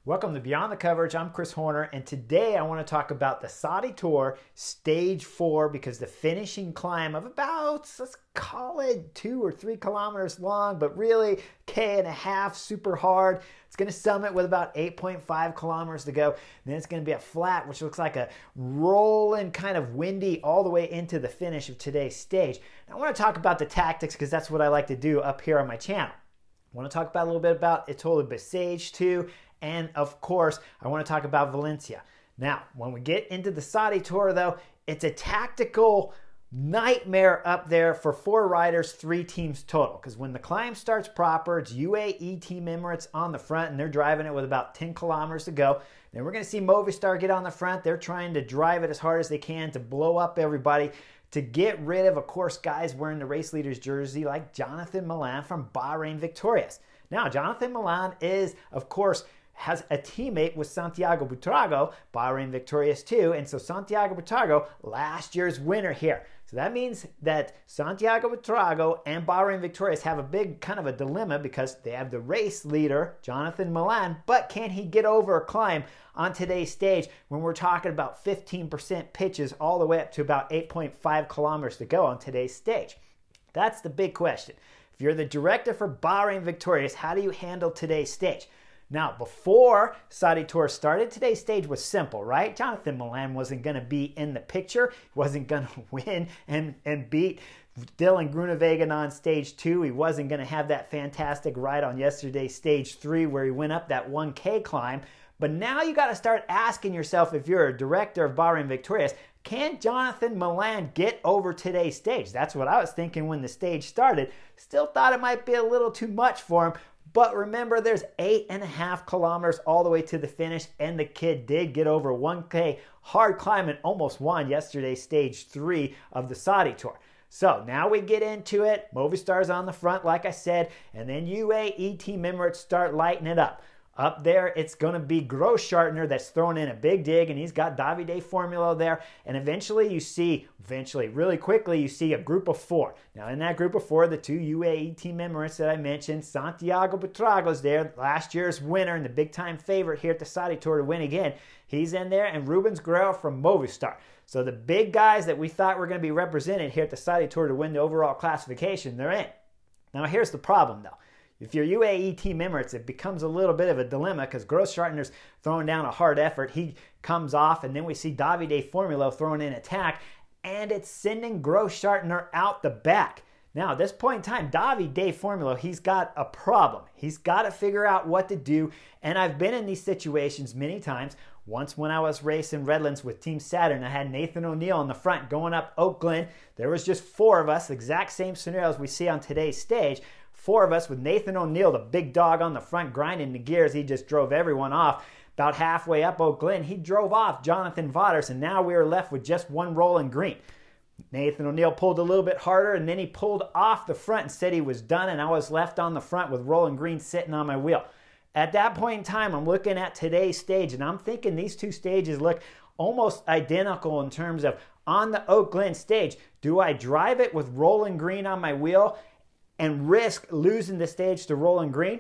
Welcome to Beyond the Coverage. I'm Chris Horner, and today I want to talk about the Saudi Tour Stage 4 because the finishing climb of about, let's call it 2 or 3 kilometers long, but really K1/2, super hard. It's going to summit with about 8.5 kilometers to go. And then it's going to be a flat, which looks like a rolling, kind of windy all the way into the finish of today's stage. Now, I want to talk about the tactics because that's what I like to do up here on my channel. I want to talk about a little bit about Etola Stage 2. And of course, I want to talk about Valencia. Now, when we get into the Saudi Tour, though, it's a tactical nightmare up there for 4 riders, 3 teams total. Because when the climb starts proper, it's UAE Team Emirates on the front, and they're driving it with about 10 kilometers to go. Then we're going to see Movistar get on the front. They're trying to drive it as hard as they can to blow up everybody, to get rid of course, guys wearing the race leader's jersey like Jonathan Milan from Bahrain Victorious. Now, Jonathan Milan is, of course, has a teammate with Santiago Buitrago, Bahrain Victorious too, and so Santiago Buitrago, last year's winner here. So that means that Santiago Buitrago and Bahrain Victorious have a big kind of a dilemma because they have the race leader, Jonathan Milan, but can he get over a climb on today's stage when we're talking about 15% pitches all the way up to about 8.5 kilometers to go on today's stage? That's the big question. If you're the director for Bahrain Victorious, how do you handle today's stage? Now, before Saudi Tour started, today's stage was simple, right? Jonathan Milan wasn't going to be in the picture. He wasn't going to win and beat Dylan Groenewegen on stage 2. He wasn't going to have that fantastic ride on yesterday's stage 3 where he went up that 1K climb. But now you got to start asking yourself, if you're a director of Bahrain Victorious, can Jonathan Milan get over today's stage? That's what I was thinking when the stage started. Still thought it might be a little too much for him. But remember, there's 8.5 kilometers all the way to the finish, and the kid did get over 1K hard climb and almost won yesterday's stage 3 of the Saudi Tour. So now we get into it. Movistar's on the front, like I said, and then UAE Team Emirates start lighting it up. Up there, it's going to be Grossschartner that's throwing in a big dig, and he's got Davide Formolo there. And eventually, really quickly, you see a group of 4. Now, in that group of 4, the 2 UAE Team Emirates that I mentioned, Santiago Buitrago's there, last year's winner and the big-time favorite here at the Saudi Tour to win again. He's in there, and Rubens Guerrero from Movistar. So the big guys that we thought were going to be represented here at the Saudi Tour to win the overall classification, they're in. Now, here's the problem, though. If you're UAE Team Emirates, it becomes a little bit of a dilemma because Grossschartner's throwing down a hard effort. He comes off, and then we see Davide Formolo throwing in attack, and it's sending Grossschartner out the back. Now, at this point in time, Davide Formolo, he's got a problem. He's got to figure out what to do, and I've been in these situations many times. Once when I was racing Redlands with Team Saturn, I had Nathan O'Neill in the front going up Oak Glen. There was just 4 of us, the exact same scenarios we see on today's stage. 4 of us with Nathan O'Neill, the big dog on the front, grinding the gears. He just drove everyone off. About halfway up Oak Glen, he drove off Jonathan Vaughters, and now we were left with just 1 rolling green. Nathan O'Neill pulled a little bit harder, and then he pulled off the front and said he was done, and I was left on the front with rolling green sitting on my wheel. At that point in time, I'm looking at today's stage, and I'm thinking these 2 stages look almost identical in terms of on the Oak Glen stage. Do I drive it with rolling green on my wheel and risk losing the stage to rolling green?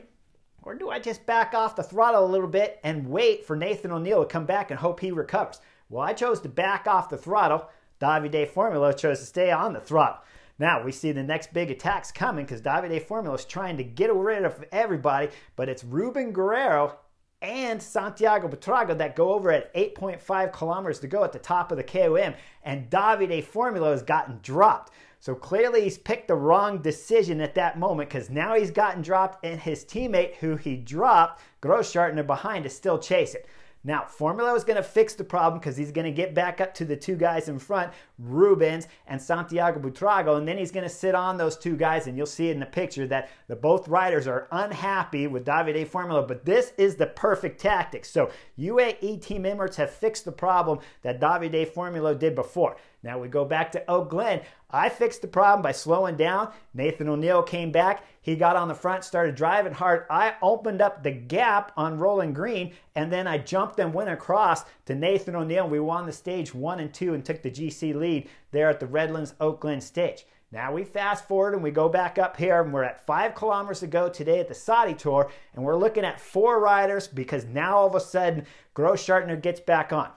Or do I just back off the throttle a little bit and wait for Nathan O'Neill to come back and hope he recovers? Well, I chose to back off the throttle. Davide Formolo chose to stay on the throttle. Now, we see the next big attacks coming because Davide Formolo is trying to get rid of everybody, but it's Rubens Guerrero and Santiago Buitrago that go over at 8.5 kilometers to go at the top of the KOM, and Davide Formolo has gotten dropped. So clearly he's picked the wrong decision at that moment because now he's gotten dropped, and his teammate who he dropped, Grossschartner behind, is still chasing. Now, Formolo is going to fix the problem because he's going to get back up to the 2 guys in front, Rubens and Santiago Buitrago, and then he's going to sit on those 2 guys, and you'll see in the picture that both riders are unhappy with Davide Formolo, but this is the perfect tactic. So UAE Team Emirates have fixed the problem that Davide Formolo did before. Now we go back to Oak Glen. I fixed the problem by slowing down. Nathan O'Neill came back. He got on the front, started driving hard. I opened up the gap on rolling green, and then I jumped and went across to Nathan O'Neill. We won the stage 1 and 2 and took the GC lead there at the Redlands Oak Glen stage. Now we fast forward and we go back up here, and we're at 5 kilometers to go today at the Saudi Tour, and we're looking at 4 riders because now all of a sudden Grossschartner gets back on.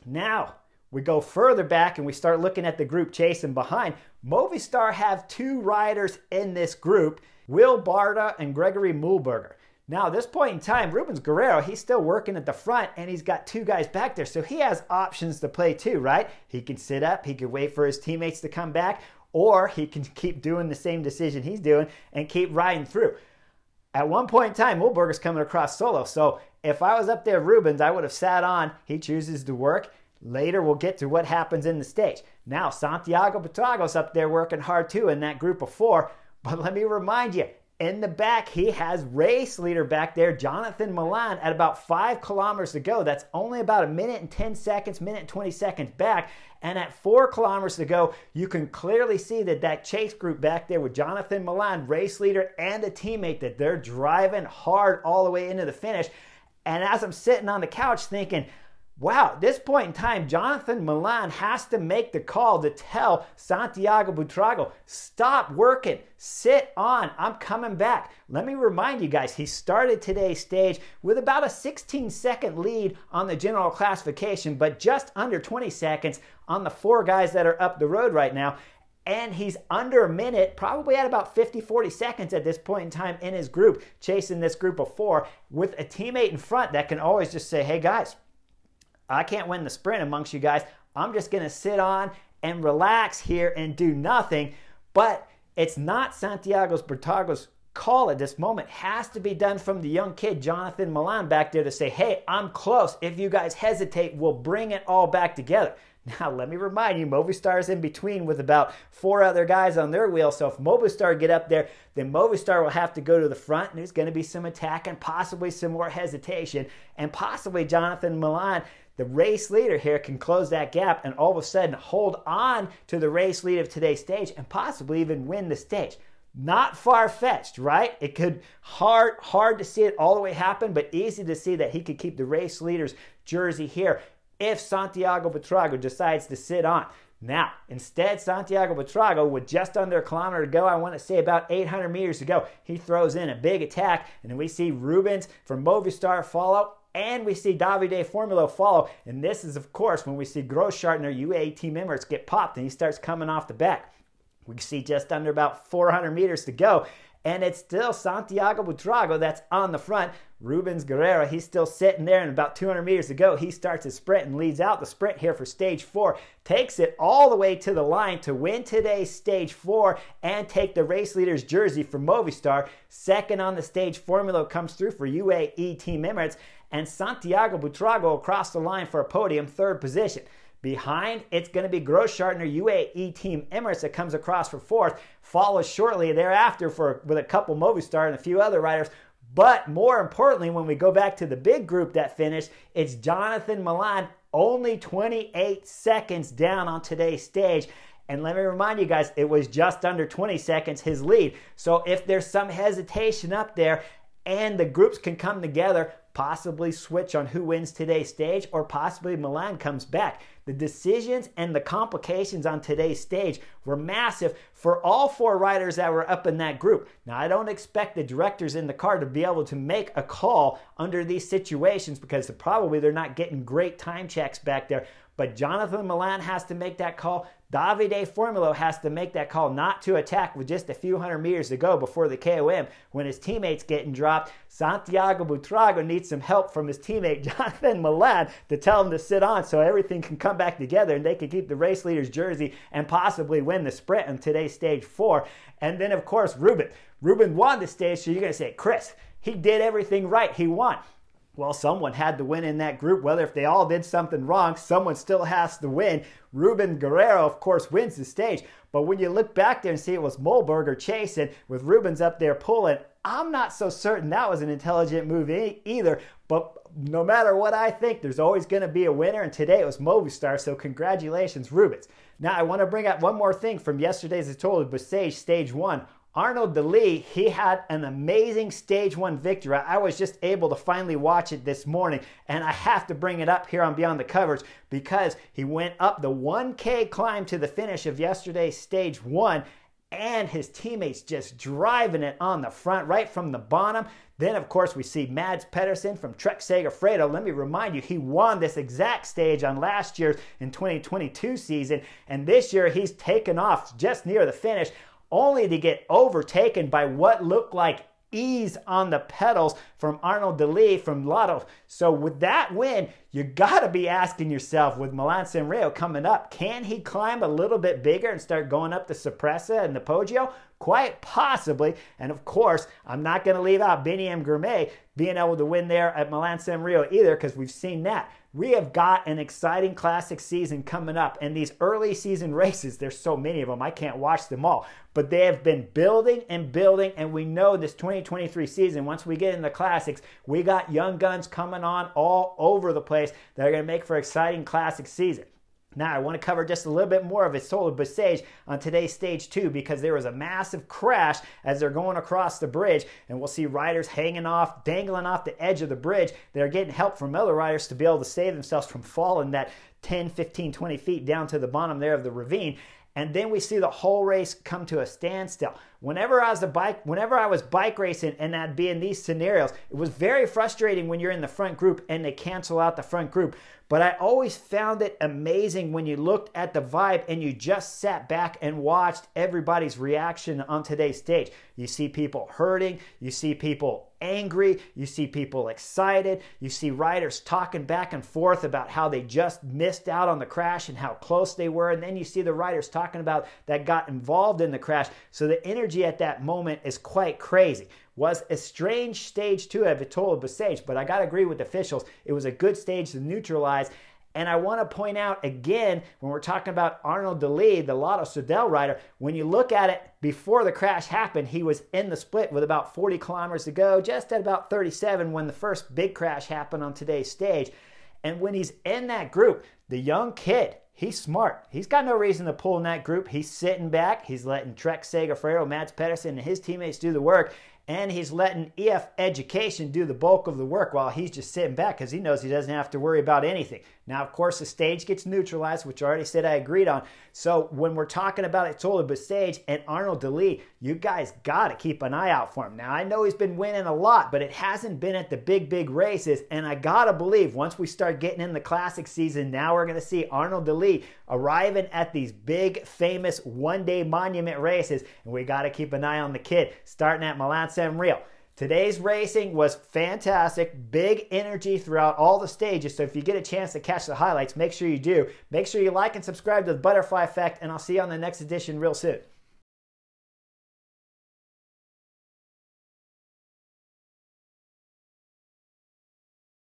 Now we go further back and we start looking at the group chasing behind. Movistar have 2 riders in this group, Will Barda and Gregory Mühlberger. Now, at this point in time, Rubens Guerrero, he's still working at the front, and he's got 2 guys back there, so he has options to play too, right? He can sit up, he can wait for his teammates to come back, or he can keep doing the same decision he's doing and keep riding through. At one point in time, Mühlberger's coming across solo, so if I was up there, Rubens, I would have sat on. He chooses to work. Later, we'll get to what happens in the stage. Now, Santiago Buitrago's up there working hard too in that group of 4, but let me remind you, in the back, he has race leader back there, Jonathan Milan, at about 5 kilometers to go. That's only about 1 minute and 10 seconds, 1 minute and 20 seconds back. And at 4 kilometers to go, you can clearly see that chase group back there with Jonathan Milan, race leader, and a teammate, that they're driving hard all the way into the finish. And as I'm sitting on the couch thinking, wow, at this point in time, Jonathan Milan has to make the call to tell Santiago Buitrago, stop working, sit on, I'm coming back. Let me remind you guys, he started today's stage with about a 16-second lead on the general classification, but just under 20 seconds on the 4 guys that are up the road right now. And he's under a minute, probably at about 50-40 seconds at this point in time in his group, chasing this group of 4 with a teammate in front that can always just say, hey guys, I can't win the sprint amongst you guys. I'm just going to sit on and relax here and do nothing. But it's not Santiago Buitrago's call at this moment. It has to be done from the young kid, Jonathan Milan, back there to say, hey, I'm close. If you guys hesitate, we'll bring it all back together. Now, let me remind you, Movistar's in between with about 4 other guys on their wheel. So if Movistar get up there, then Movistar will have to go to the front, and there's going to be some attack and possibly some more hesitation. And possibly Jonathan Milan, the race leader here, can close that gap and all of a sudden hold on to the race lead of today's stage and possibly even win the stage. Not far-fetched, right? It could hard to see it all the way happen, but easy to see that he could keep the race leader's jersey here if Santiago Buitrago decides to sit on. Now, instead, Santiago Buitrago, with just under a kilometer to go, I want to say about 800 meters to go, he throws in a big attack, and then we see Rubens from Movistar follow, and we see Davide Formolo follow. And this is, of course, when we see Grossschartner, UAE team Emirates, get popped, and he starts coming off the back. We see just under about 400 meters to go, and it's still Santiago Buitrago that's on the front. Rubens Guerrero, he's still sitting there, and about 200 meters to go, he starts his sprint and leads out the sprint here for stage 4. Takes it all the way to the line to win today's stage 4 and take the race leader's jersey from Movistar. Second on the stage, Formula comes through for UAE Team Emirates, and Santiago Buitrago across the line for a podium, 3rd position. Behind, it's going to be Grossschartner, UAE Team Emirates, that comes across for 4th, follows shortly thereafter with a couple Movistar and a few other riders. But more importantly, when we go back to the big group that finished, it's Jonathan Milan, only 28 seconds down on today's stage. And let me remind you guys, it was just under 20 seconds his lead. So if there's some hesitation up there and the groups can come together, possibly switch on who wins today's stage, or possibly Milan comes back. The decisions and the complications on today's stage were massive for all 4 riders that were up in that group. Now, I don't expect the directors in the car to be able to make a call under these situations because probably they're not getting great time checks back there. But Jonathan Milan has to make that call. Davide Formolo has to make that call not to attack with just a few hundred meters to go before the KOM when his teammate's getting dropped. Santiago Buitrago needs some help from his teammate Jonathan Milan to tell him to sit on so everything can come back together and they can keep the race leader's jersey and possibly win the sprint on today's stage 4. And then, of course, Ruben won the stage, so you're going to say, Chris, he did everything right. He won. Well, someone had to win in that group. Whether if they all did something wrong, someone still has to win. Ruben Guerrero, of course, wins the stage. But when you look back there and see it was Mühlberger chasing with Rubens up there pulling, I'm not so certain that was an intelligent move either. But no matter what I think, there's always going to be a winner. And today it was Movistar, so congratulations, Rubens. Now, I want to bring up one more thing from yesterday's Total Bessage Stage 1. Arnaud Delis, he had an amazing Stage 1 victory. I was just able to finally watch it this morning, and I have to bring it up here on Beyond the Covers because he went up the 1K climb to the finish of yesterday's Stage 1, and his teammates just driving it on the front right from the bottom. Then, of course, we see Mads Pedersen from Trek Segafredo. Let me remind you, he won this exact stage on last year's in 2022 season, and this year he's taken off just near the finish, only to get overtaken by what looked like ease on the pedals from Arnaud Delis from Lotto. So with that win, you got to be asking yourself, with Milan-San Remo coming up, can he climb a little bit bigger and start going up the Sorpresa and the Poggio? Quite possibly. And of course, I'm not going to leave out Biniam Girmay being able to win there at Milan-San Remo either, because we've seen that. We have got an exciting classic season coming up, and these early season races, there's so many of them, I can't watch them all, but they have been building and building, and we know this 2023 season, once we get in the classics, we got young guns coming on all over the place that are going to make for an exciting classic season. Now, I want to cover just a little bit more of Étoile du Bessèges on today's stage 2, because there was a massive crash as they're going across the bridge, and we'll see riders hanging off, dangling off the edge of the bridge. They're getting help from other riders to be able to save themselves from falling that 10, 15, 20 feet down to the bottom there of the ravine. And then we see the whole race come to a standstill. Whenever I was bike racing, and that'd be in these scenarios, it was very frustrating when you're in the front group and they cancel out the front group. But I always found it amazing when you looked at the vibe and you just sat back and watched everybody's reaction on today's stage. You see people hurting, you see people angry, you see people excited, you see riders talking back and forth about how they just missed out on the crash and how close they were, and then you see the riders talking about that got involved in the crash. So the energy at that moment is quite crazy. Was a strange stage 2 of Étoile du Bessèges, but I got to agree with the officials. It was a good stage to neutralize. And I want to point out again, when we're talking about Arnaud Delis, the Lotto Soudal rider, when you look at it before the crash happened, he was in the split with about 40 kilometers to go, just at about 37 when the first big crash happened on today's stage. And when he's in that group, the young kid, he's smart. He's got no reason to pull in that group. He's sitting back. He's letting Trek Segafredo, Mads Pedersen, and his teammates do the work. And he's letting EF Education do the bulk of the work while he's just sitting back, because he knows he doesn't have to worry about anything. Now, of course, the stage gets neutralized, which I already said I agreed on. So when we're talking about Étoile du Bessèges and Arnaud Delis, you guys got to keep an eye out for him. Now, I know he's been winning a lot, but it hasn't been at the big races. And I got to believe once we start getting in the classic season, now we're going to see Arnaud Delis arriving at these big, famous one-day monument races. And we got to keep an eye on the kid, starting at Milan-San Remo. Today's racing was fantastic, big energy throughout all the stages, so if you get a chance to catch the highlights, make sure you do. Make sure you like and subscribe to the Butterfly Effect, and I'll see you on the next edition real soon.